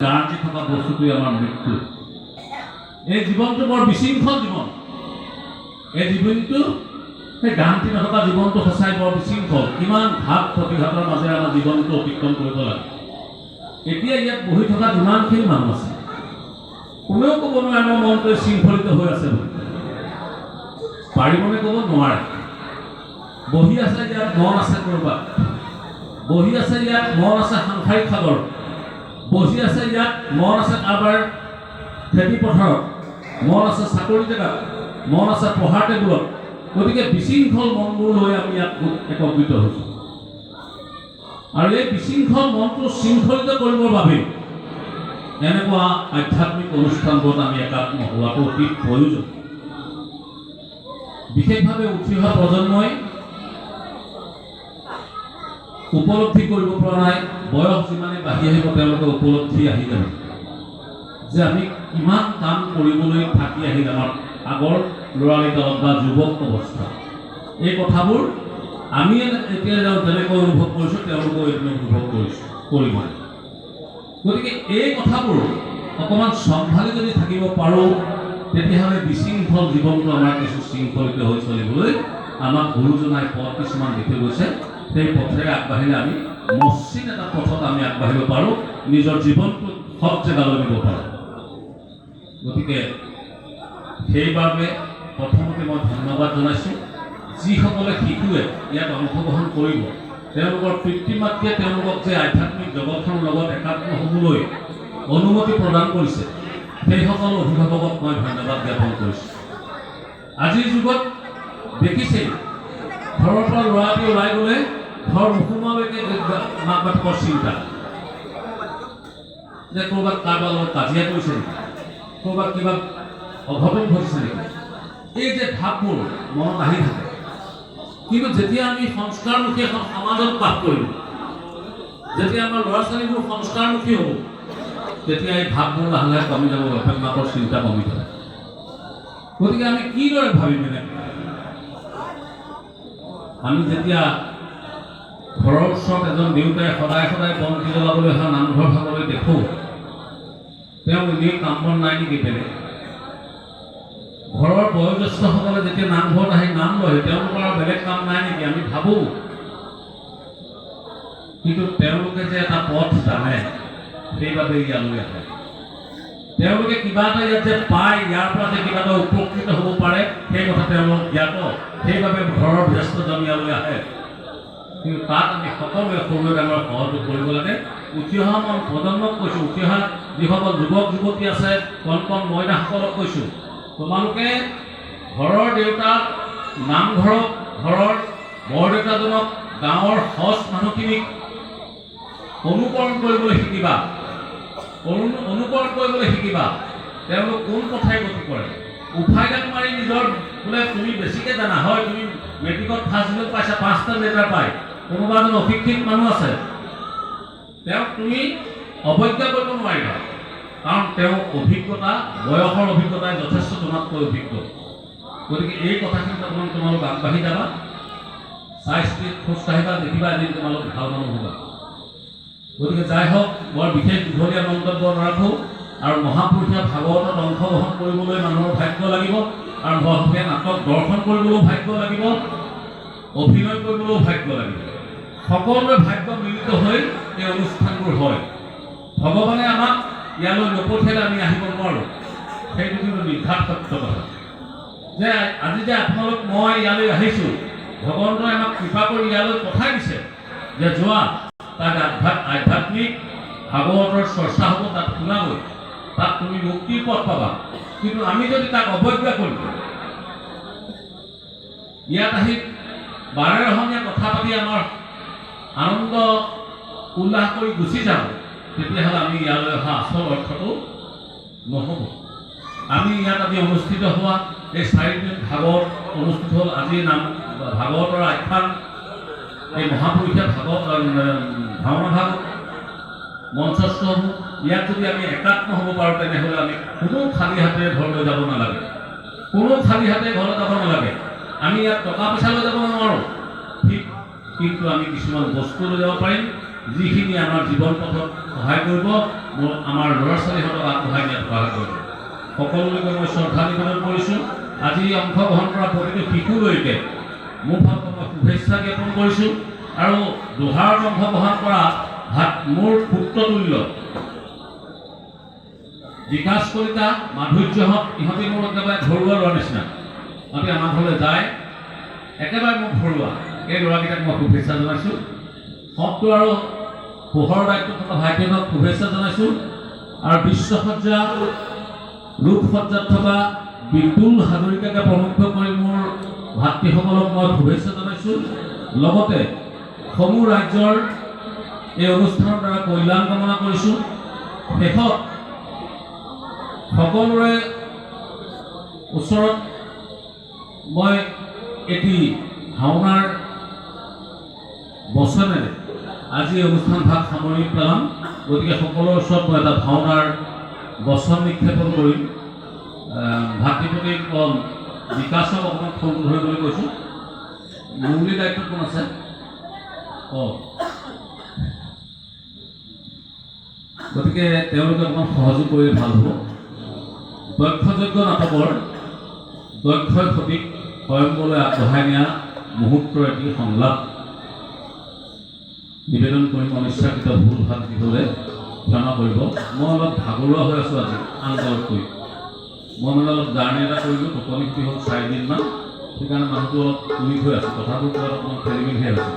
গাঁৱতে থকা বস্তুটোৱে আমাৰ মৃত্যু। এই জীৱনটো বৰ বিশৃংখল জীৱন। এই জীৱনটো সেই গাঁৱতে নথকা জীৱনটো সঁচাই বৰ বিশৃংখল। কিমান ঘাত প্ৰতিঘাতৰ মাজেৰে আমাৰ জীৱনটো অতিক্ৰম কৰিব লাগে। এতিয়া ইয়াত বহি থকা যিমানখিনি মানুহ আছে, কোনেও ক'ব নোৱাৰে মোৰ মনটোৱে শৃংখলিত হৈ আছে বুলি। পাৰিবনে ক'ব নোৱাৰে। বহি আছে ইয়াত মন আছে ক'ৰবাত, বহি আছে ইয়াত মন আছে সাংসাৰিক সাগৰ, বহি আছে ইয়াত মন আছে কাৰোবাৰ খেতি পথাৰত, মন আছে চাকৰি জেগাত, মন আছে পঢ়াৰ টেবুলত। গতিকে বিশৃংখল মনবোৰ লৈ আমি ইয়াত একত্ৰিত হৈছোঁ। আৰু এই বিশৃংখল মনটো শৃংখলিত কৰিবৰ বাবে এনেকুৱা আধ্যাত্মিক অনুষ্ঠানবোৰত আমি একাত্ম হোৱাটো অতি প্ৰয়োজন। বিশেষভাৱে উঠি অহা প্ৰজন্মই উপলব্ধি কৰিব পৰা নাই। বয়স যিমানে বাঢ়ি আহিব তেওঁলোকে উপলব্ধি আহি যাব যে আমি কিমান কাম কৰিবলৈ থাকি আহিল আমাৰ আগৰ ল'ৰালিকালত বা যুৱক অৱস্থাত। এই কথাবোৰ আমি এতিয়া যেনেকৈ অনুভৱ কৰিছোঁ তেওঁলোকেও এইটো অনুভৱ কৰিব। গতিকে এই কথাবোৰ অকণমান চম্ভালি যদি থাকিব পাৰোঁ, তেতিয়াহ'লে বিশৃংখল জীৱনটো আমাৰ কিছু শৃংখলিত হৈ চলিবলৈ আমাক গুৰুজনাই পথ কিছুমান দেখি গৈছে। সেই পথেৰে আগবাঢ়িলে আমি মসৃণ এটা পথত আমি আগবাঢ়িব পাৰোঁ, নিজৰ জীৱনটো সৎ জেগালৈ নিব পাৰোঁ। গতিকে সেইবাবে প্ৰথমতে মই ধন্যবাদ জনাইছোঁ যিসকলে শিশুৱে ইয়াত অংশগ্ৰহণ কৰিব। তেওঁলোকৰ পিতৃ মাতৃয়ে তেওঁলোকক যে আধ্যাত্মিক জগতখনৰ লগত একাত্ম হ'বলৈ অনুমতি প্ৰদান কৰিছে, সেইসকল অভিভাৱকক মই ধন্যবাদ জ্ঞাপন কৰিছোঁ। আজিৰ যুগত দেখিছেই, ঘৰৰ পৰা ল'ৰাটি ওলাই গ'লে ঘৰ নোসোমোৱালৈকে মাক বাপেকৰ চিন্তা যে ক'ৰবাত কাৰোবাৰ লগত কাজিয়া কৰিছে নেকি, ক'ৰবাত কিবা অঘটন ঘটিছে নেকি, এই যে ভাৱবোৰ মনত আহি থাকে। কিন্তু যেতিয়া আমি সংস্কাৰমুখী এখন সমাজত বাস কৰিম, যেতিয়া আমাৰ ল'ৰা ছোৱালীবোৰ সংস্কাৰমুখী হ'ব, তেতিয়া এই ভাৱবোৰ লাহে লাহে কমি যাব, বাপেক মাকৰ চিন্তা কমি যাব। গতিকে আমি কিদৰে ভাবিম এনেকৈ? আমি যেতিয়া ঘৰৰ ওচৰত এজন দেউতাই সদায় সদায় বন্তি জ্বলাবলৈ অহা নামঘৰ ভাগলৈ দেখোঁ, তেওঁ এনেই কাম বন নাই নেকি বেলেগ? ঘৰৰ বয়োজ্যেষ্ঠসকলে যেতিয়া নামঘৰত আহি নাম লয়, তেওঁলোকৰ বেলেগ কাম নাই নেকি আমি ভাবোঁ। কিন্তু তেওঁলোকে যে এটা পথ জানে, সেইবাবে ইয়ালৈ আহে। তেওঁলোকে কিবা এটা ইয়াত যে পায়, ইয়াৰ পৰা যে কিবা এটা উপকৃত হ'ব পাৰে, সেই কথা তেওঁলোক জ্ঞাত। সেইবাবে ঘৰৰ ব্যস্তজন ইয়ালৈ আহে। কিন্তু তাত আমি সকলোৱে সৰুৱে ডাঙৰ সহযোগ কৰিব লাগে। উঠি অহা মই প্ৰজন্মক কৈছোঁ, উঠি অহা যিসকল যুৱক যুৱতী আছে, কণ কণ মইনাসকলক কৈছোঁ, তোমালোকে ঘৰৰ দেউতাক, নামঘৰক, ঘৰৰ বৰদেউতাজনক, গাঁৱৰ সজ মানুহখিনিক অনুকৰণ কৰিবলৈ শিকিবা। অনুকৰণ কৰিবলৈ শিকিবা। তেওঁলোক কোন কথাই গতি কৰে। উঠাইডাল মাৰি নিজৰ বোলে তুমি বেছিকৈ জানা হয়, তুমি মেট্ৰিকত ফাৰ্ষ্ট ডিভিজন পাইছা, 5টা লেটাৰ পায়, কোনোবা এজন অশিক্ষিত মানুহ আছে, তেওঁক তুমি অৱজ্ঞা কৰিব নোৱাৰিবা। কাৰণ তেওঁ অভিজ্ঞতা, বয়সৰ অভিজ্ঞতাই যথেষ্ট তোমাতকৈ অভিজ্ঞ। গতিকে এই কথাখিনিত অকণমান তোমালোক আগবাঢ়ি যাবা, চাই চিতি খোজকাঢ়িবা, দেখিবা এদিন তোমালোক ভাল মানুহ হ'বা। গতিকে যাই হওক, বৰ বিশেষ দীঘলীয়া মন্তব্য নাৰাখোঁ। আৰু মহাপুৰুষীয়া ভাগৱতত অংশগ্ৰহণ কৰিবলৈ মানুহৰ ভাগ্য লাগিব, আৰু মহাপুৰুষীয়া নাটক দৰ্শন কৰিবলৈও ভাগ্য লাগিব, অভিনয় কৰিবলৈও ভাগ্য লাগিব। সকলোৰে ভাগ্য মিলিত হৈ এই অনুষ্ঠানবোৰ হয়। ভগৱানে আমাক ইয়ালৈ নপঠিয়ালে আমি আহিব নোৱাৰোঁ, সেইটো কিন্তু নিৰ্ঘাত সত্য কথা। যে আজি যে আপোনালোক মই ইয়ালৈ আহিছোঁ, ভগৱন্তই আমাক কৃপা কৰি ইয়ালৈ পঠাই দিছে যে যোৱা, তাত আধ্যাত্মিক ভাগৱতৰ চৰ্চা হ'ব, তাত শুনাগৈ, তাত তুমি মুক্তিৰ পথ পাবা। কিন্তু আমি যদি তাক অৱজ্ঞা কৰোঁ, ইয়াত আহি বাৰে ৰহণীয়া কথা পাতি আমাৰ আনন্দ উল্লাস কৰি গুচি যাওঁ, তেতিয়াহ'লে আমি ইয়ালৈ অহা আচল অৰ্থটো নহ'ব। আমি ইয়াত আজি অনুষ্ঠিত হোৱা এই 4 দিন ভাগৱত অনুষ্ঠিত হ'ল। আজি ভাগৱতৰ আখ্যান, এই মহাপুৰুষীয়া ভাওনা ভাগ মঞ্চস্থ হ'ব। ইয়াত যদি আমি একাত্ম হ'ব পাৰোঁ, তেনেহ'লে আমি কোনো খালী হাতেৰে ঘৰলৈ যাব নালাগে, কোনো খালী হাতেৰে ঘৰলৈ যাব নালাগে। আমি ইয়াত টকা পইচা লৈ যাব নোৱাৰোঁ, ঠিক, কিন্তু আমি কিছুমান বস্তু লৈ যাব পাৰিম। যিখিনি আমাৰ জীৱন পথত সহায় কৰিব, আমাৰ ল'ৰা ছোৱালীহঁতক আগবঢ়াই নিয়াত সহায় কৰিব। সকলোলৈকে মই শ্ৰদ্ধা নিবেদন কৰিছোঁ। আজি অংশগ্ৰহণ কৰা প্ৰতিটো শিশুলৈকে মোৰ ফালৰ পৰা শুভেচ্ছা জ্ঞাপন কৰিছোঁ। আৰু দোহাৰত অংশগ্ৰহণ কৰা মোৰ পুত্ৰতুল্য বিকাশ কলিতা, মাধুৰ্যহঁত, ইহঁতি মোৰ একেবাৰে ঘৰুৱা ল'ৰা নিচিনা। ইহঁতি আমাৰ ঘৰলৈ যায়, একেবাৰে মোৰ ঘৰুৱা। এই ল'ৰাকেইটাক মই শুভেচ্ছা জনাইছোঁ। শব্দ আৰু পোহৰৰ দায়িত্ব থকা ভাইটিহঁতক শুভেচ্ছা জনাইছোঁ। আৰু বিশ্বসজ্জা ৰূপসজ্জাত থকা বিপুল হাজৰিকাকে প্ৰমুখ কৰি মোৰ ভাতৃসকলক মই শুভেচ্ছা জনাইছোঁ। লগতে সমূহ ৰাজ্যৰ এই অনুষ্ঠানৰ দ্বাৰা কল্যাণ কামনা কৰিছোঁ। শেষত সকলোৰে ওচৰত মই এটি ভাওনাৰ বচনেৰে আজি অনুষ্ঠান ভাগ সামৰি পেলাম। গতিকে সকলোৰে ওচৰত মই এটা ভাওনাৰ বচন নিক্ষেপণ কৰিম। ভাতৃপতি বিকাশক অকণমান ফোন ধৰিবলৈ কৈছোঁ। মুৰলী দায়িত্ব কোন আছে? গতিকে তেওঁলোকে অকণমান সহযোগ কৰিলে ভাল হ'ব। দক্ষযজ্ঞ নাটকৰ দক্ষই সঠিক স্বয়ংবৰলৈ আগবঢ়াই নিয়া মুহূৰ্তৰ এটি সংলাপ নিবেদন কৰিম। অনিচ্ছাকৃত ভুল ভাগ দিবলৈ ক্ষমা কৰিব। মই অলপ ভাগৰুৱা হৈ আছোঁ আজি আনজনতকৈ। মই মানে অলপ জাৰ্ণি এটা কৰিলোঁ, টোপনি ক্ষতি হ'ল 4 দিনমান। সেইকাৰণে মানুহটো অলপ তুলি থৈ আছোঁ, কথাবোৰ কোৱাত অকণমান খেলি মেলি হৈ আছে।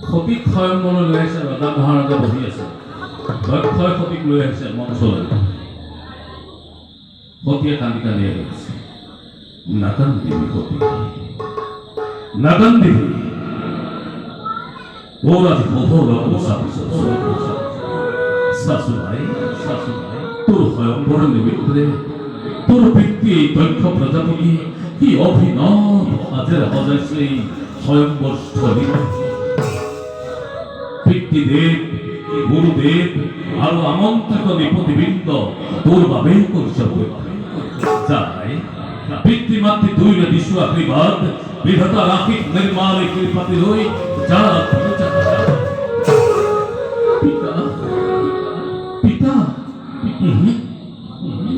সঠিক স্বয়ংবৰলৈ লৈ আহিছে, ৰজা মহাৰজা বহি আছে। দক্ষই সঠিক লৈ আহিছে মঞ্চলৈ। সতীয়ে কান্দি কান্দি আহি আছে। নাকান্দিবি সতী, নাকান্দিবি। ওর আজ বহু রকম শাশুড়াই তোর স্বয়ংবর নিমিত্তে তোর পিতৃ এই দক্ষ প্রজাপতি কি অভিনব হাজার হাজার সেই স্বয়ংবর স্থলী। পিতৃদেব, গুরুদেব আর আমন্ত্রিত নিপতিবৃন্দ তোর বাবে করছে যাই পিতৃমাতৃ দুই দিশু আশীর্বাদ বিধাতা রাখি নির্মাল কৃপাতি রই যা পিতা পিতা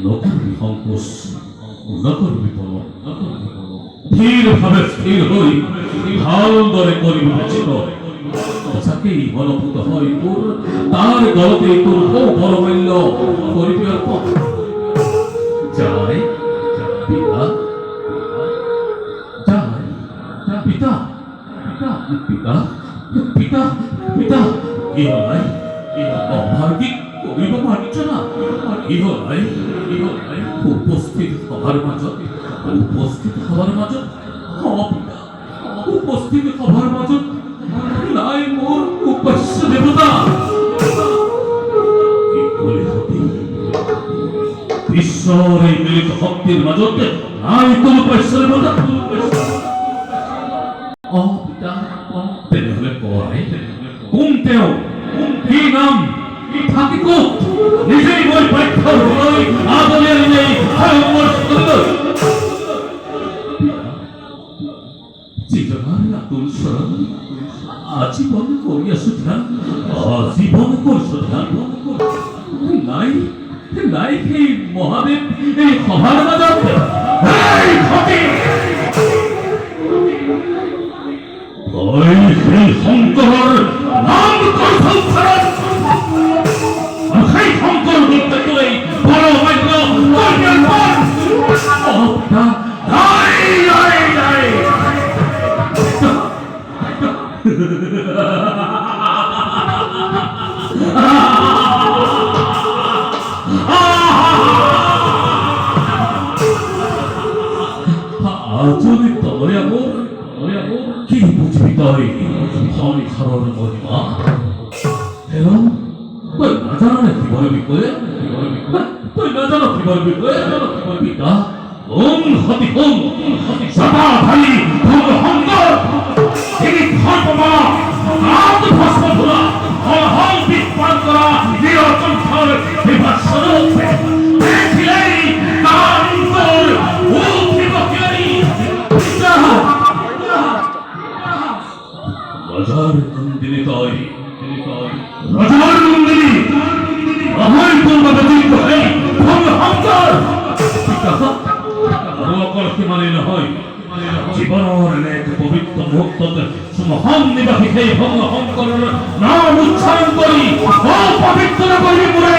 নকরবি সংকোচ, নকরবি পলক, ধীর ভাবে স্থির হই ভাল দরে করিব চিত। যাকেই বলভূত হয় তোর তার গলতে তোর বড় মূল্য করিবি অর্পণ। যাই পিতা, যাই পিতা, পিতা, পিতা, পিতা। ইহলাই অভাগী করিব পারছ না। ইহলাই উপস্থিত হবার মাজত, উপস্থিত হবার মাজত, পিতা উপস্থিত হবার মাজত নাই মোর উপাস্য দেবতা। ঈশ্বর এই মিলিত ভক্তির মাজত নাই তোর উপাস্য দেবতা। তেনেহলে কয় কোন তেওঁ, কি নাম, থাকি কোত, নিজেই মই ব্যাখ্যা হবলৈ আদলে নেই স্বয়ংবর সুন্দর। জীবনের আতুল শরণ আজীবন করিয়াছ ধ্যান, আজীবন করছ ধ্যান। নাই নাই সেই মহাদেব এই সভার মাজত। সেই শঙ্কর নাম সংসার সেই শঙ্কর বলতে তুই বড় মান্য আজলি তয় আমর কি বুঝবি তই সংসারের মহিমা। এবং তুই না জানো না কি বলবি কয়ে, তুই না জানো কি বলবি কয়ে। পিতা ওম হতি ওম সদা ভাই ভূত হংকর এই ধর্মমা আদ ভস্ম ভোলা হল বিস্ফোরণ করা নিরচন ফল বিভাস স্বরূপ দেখিলেই কান্তর উঠিব কেরি। রাজার মন্দিরে তই ৰজাৰ নন্দিনী অহৈ পূৰ্ব ব্যতীত হৈ ভংগ সংসাৰ আৰু অকল সিমানেই নহয় জীৱনৰ এনে এক পবিত্ৰ মুহূৰ্তত মহান নিবাসী সেই ভংগ সংকৰৰ নাম উচ্চাৰণ কৰি অপবিত্ৰ কৰি মোৰে